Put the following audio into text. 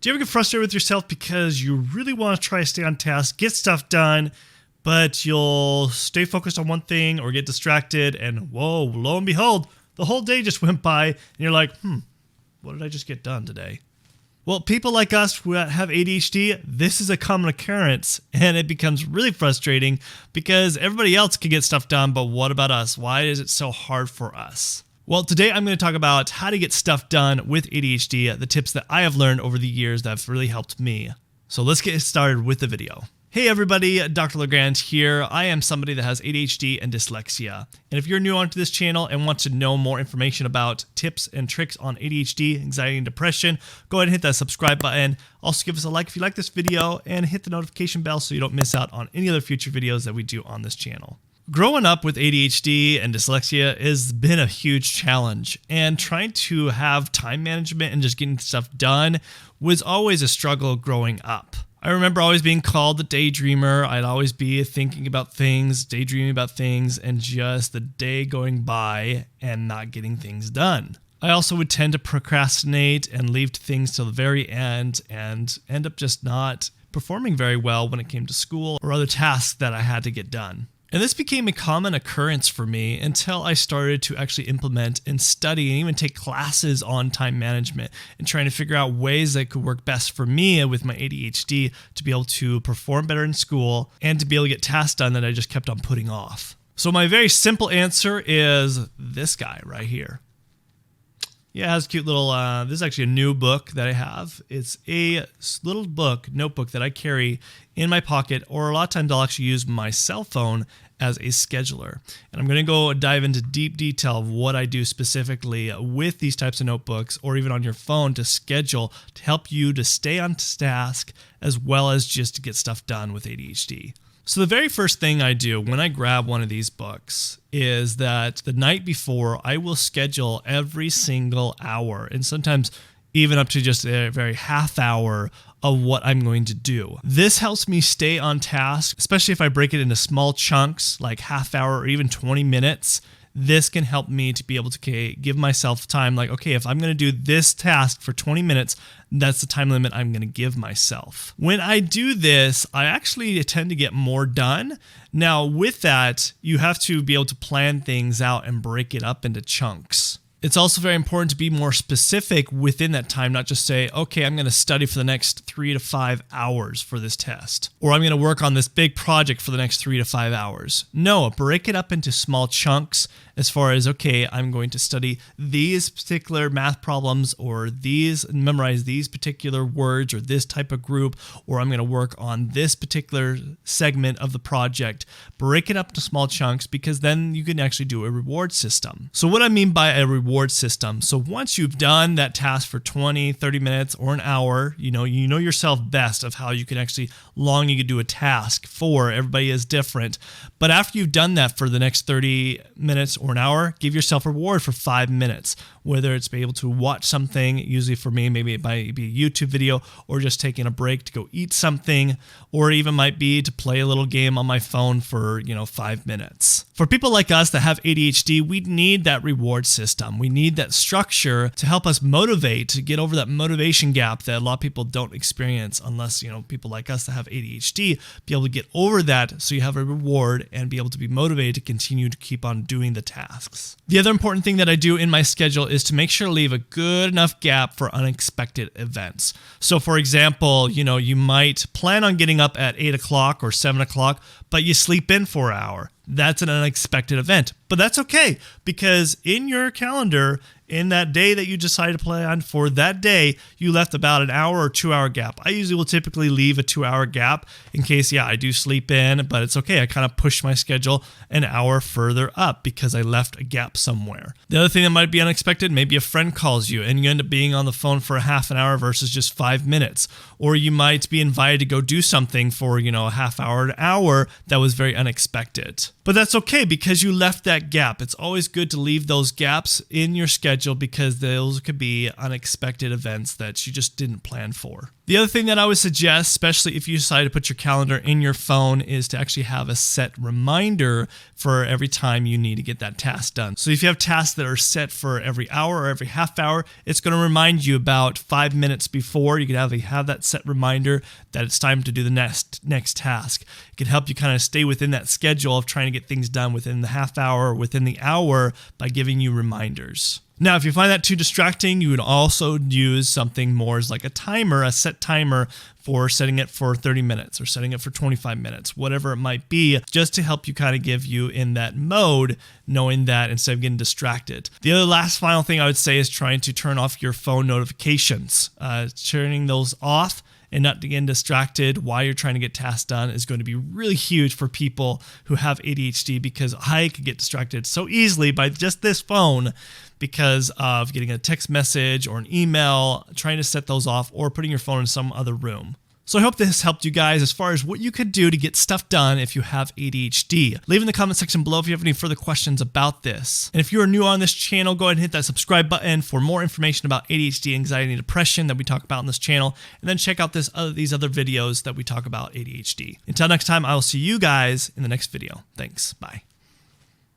Do you ever get frustrated with yourself because you really want to try to stay on task, get stuff done, but you'll stay focused on one thing or get distracted and whoa, lo and behold, the whole day just went by and you're like, what did I just get done today? Well, people like us who have ADHD, this is a common occurrence and it becomes really frustrating because everybody else can get stuff done, but what about us? Why is it so hard for us? Well, today I'm going to talk about how to get stuff done with ADHD, the tips that I have learned over the years that have really helped me. So let's get started with the video. Hey everybody, Dr. LeGrand here. I am somebody that has ADHD and dyslexia. And if you're new onto this channel and want to know more information about tips and tricks on ADHD, anxiety, and depression, go ahead and hit that subscribe button. Also give us a like if you like this video and hit the notification bell so you don't miss out on any other future videos that we do on this channel. Growing up with ADHD and dyslexia has been a huge challenge, and trying to have time management and just getting stuff done was always a struggle growing up. I remember always being called the daydreamer. I'd always be thinking about things, daydreaming about things, and just the day going by and not getting things done. I also would tend to procrastinate and leave things till the very end and end up just not performing very well when it came to school or other tasks that I had to get done. And this became a common occurrence for me until I started to actually implement and study and even take classes on time management and trying to figure out ways that could work best for me with my ADHD to be able to perform better in school and to be able to get tasks done that I just kept on putting off. So my very simple answer is this guy right here. Yeah, it has a cute little, this is actually a new book that I have. It's a little notebook that I carry in my pocket, or a lot of times I'll actually use my cell phone as a scheduler. And I'm going to go dive into deep detail of what I do specifically with these types of notebooks, or even on your phone to schedule to help you to stay on task as well as just to get stuff done with ADHD. So the very first thing I do when I grab one of these books is that the night before I will schedule every single hour, and sometimes even up to just a very half hour of what I'm going to do. This helps me stay on task, especially if I break it into small chunks like half hour or even 20 minutes. This can help me to be able to give myself time, like, okay, if I'm going to do this task for 20 minutes, that's the time limit I'm going to give myself. When I do this, I actually tend to get more done. Now, with that, you have to be able to plan things out and break it up into chunks. It's also very important to be more specific within that time, not just say, okay, I'm going to study for the next 3 to 5 hours for this test, or I'm going to work on this big project for the next 3 to 5 hours. No, break it up into small chunks as far as, okay, I'm going to study these particular math problems or memorize these particular words or this type of group, or I'm going to work on this particular segment of the project. Break it up to small chunks because then you can actually do a reward system. So what I mean by a reward system, so once you've done that task for 20, 30 minutes or an hour, you know yourself best of how you can actually long you could do a task for. Everybody is different. But after you've done that for the next 30 minutes or an hour, give yourself a reward for 5 minutes, whether it's be able to watch something. Usually for me, maybe it might be a YouTube video, or just taking a break to go eat something, or it even might be to play a little game on my phone for 5 minutes. For people like us that have ADHD, we need that reward system. We need that structure to help us motivate, to get over that motivation gap that a lot of people don't experience unless, people like us that have ADHD be able to get over that, so you have a reward and be able to be motivated to continue to keep on doing the tasks. The other important thing that I do in my schedule is to make sure to leave a good enough gap for unexpected events. So for example, you might plan on getting up at 8 o'clock or 7 o'clock, but you sleep in for an hour. That's an unexpected event, but that's okay, because in your calendar, in that day that you decided to plan for that day, you left about an hour or 2 hour gap. I usually will typically leave a 2 hour gap in case, I do sleep in, but it's okay. I kind of push my schedule an hour further up because I left a gap somewhere. The other thing that might be unexpected, maybe a friend calls you and you end up being on the phone for a half an hour versus just 5 minutes. Or you might be invited to go do something for, a half hour, an hour that was very unexpected. But that's okay because you left that gap. It's always good to leave those gaps in your schedule because those could be unexpected events that you just didn't plan for. The The other thing that I would suggest, especially if you decide to put your calendar in your phone, is to actually have a set reminder for every time you need to get that task done. So if you have tasks that are set for every hour or every half hour, it's going to remind you about 5 minutes before. You can have that set reminder that it's time to do the next task. It can help you kind of stay within that schedule of trying to get things done within the half hour or within the hour by giving you reminders. Now, if you find that too distracting, you would also use something more as like a timer, a set timer for setting it for 30 minutes or setting it for 25 minutes, whatever it might be, just to help you kind of give you in that mode, knowing that instead of getting distracted. The other last final thing I would say is trying to turn off your phone notifications. Turning those off and not getting distracted while you're trying to get tasks done is going to be really huge for people who have ADHD, because I could get distracted so easily by just this phone because of getting a text message or an email, trying to set those off, or putting your phone in some other room. So I hope this helped you guys as far as what you could do to get stuff done if you have ADHD. Leave in the comment section below if you have any further questions about this. And if you are new on this channel, go ahead and hit that subscribe button for more information about ADHD, anxiety, and depression that we talk about on this channel. And then check out these other videos that we talk about ADHD. Until next time, I will see you guys in the next video. Thanks. Bye.